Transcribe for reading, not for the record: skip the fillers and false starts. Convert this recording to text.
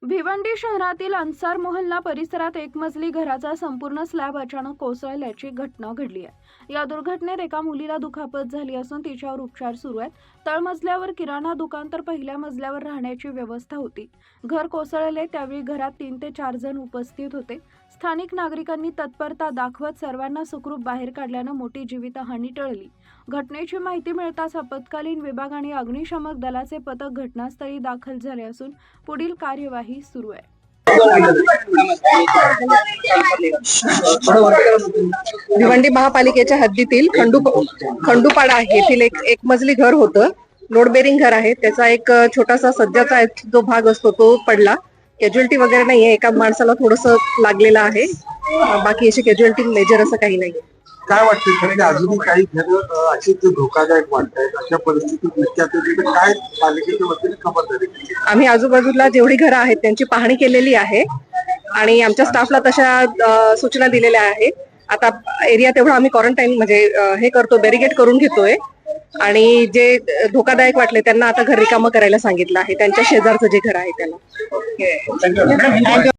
भिवंडी शहरातील अन्सार मोहल्ला परिसरात एक मजली घराचा संपूर्ण स्लॅब अचानक कोसळल्याची घटना घडली आहे। या दुर्घटनेत एका मुलीला दुखापत झाली असून तिच्यावर उपचार सुरू आहेत। तळमजल्यावर किराणा दुकान तर पहिल्या मजल्यावर राहण्याची व्यवस्था होती। घर कोसळले त्यावेळी घरात 3 ते 4 जण उपस्थित होते। स्थानिक नागरिकांनी तत्परता दाखवत सर्वांना सुखरूप बाहेर काढल्याने मोठी जीवितहानी टळली। घटनेची माहिती मिळताच आपत्कालीन विभाग आणि अग्निशमक दलाचे पथक घटनास्थळी दाखल झाले असून पुढील कार्यवाही सुरू आहे। भिवंडी महापालिकेच्या हद्दीतील खंडूपाडा येथील एक मजली घर होतं। लोड बेरिंग घर आहे। त्याचा एक छोटासा सज्जाचा जो भाग असतो तो पडला। कॅज्युअलिटी वगैरे नाहीये। एका माणसाला थोडंसं लागलेलं आहे। बाकी अशी कॅज्युअलिटी मेजर असं काही नाही। काय वाटतं खरं अजूनही काही घर असे धोकादायक वाटतायत, अशा परिस्थितीत काय पालिकेच्या वतीने खबरदारी? आम्ही आजूबाजूला जेवढी घरं आहेत त्यांची पाहणी केलेली आहे आणि आमच्या स्टाफला तशा सूचना दिलेल्या आहेत। आता एरिया तेवढा आम्ही क्वारंटाईन म्हणजे हे करतो, बॅरिगेड करून घेतोय आणि जे धोकादायक वाटले त्यांना आता घर रिकामं करायला सांगितलं आहे। त्यांच्या शेजारचं जे घर आहे त्याला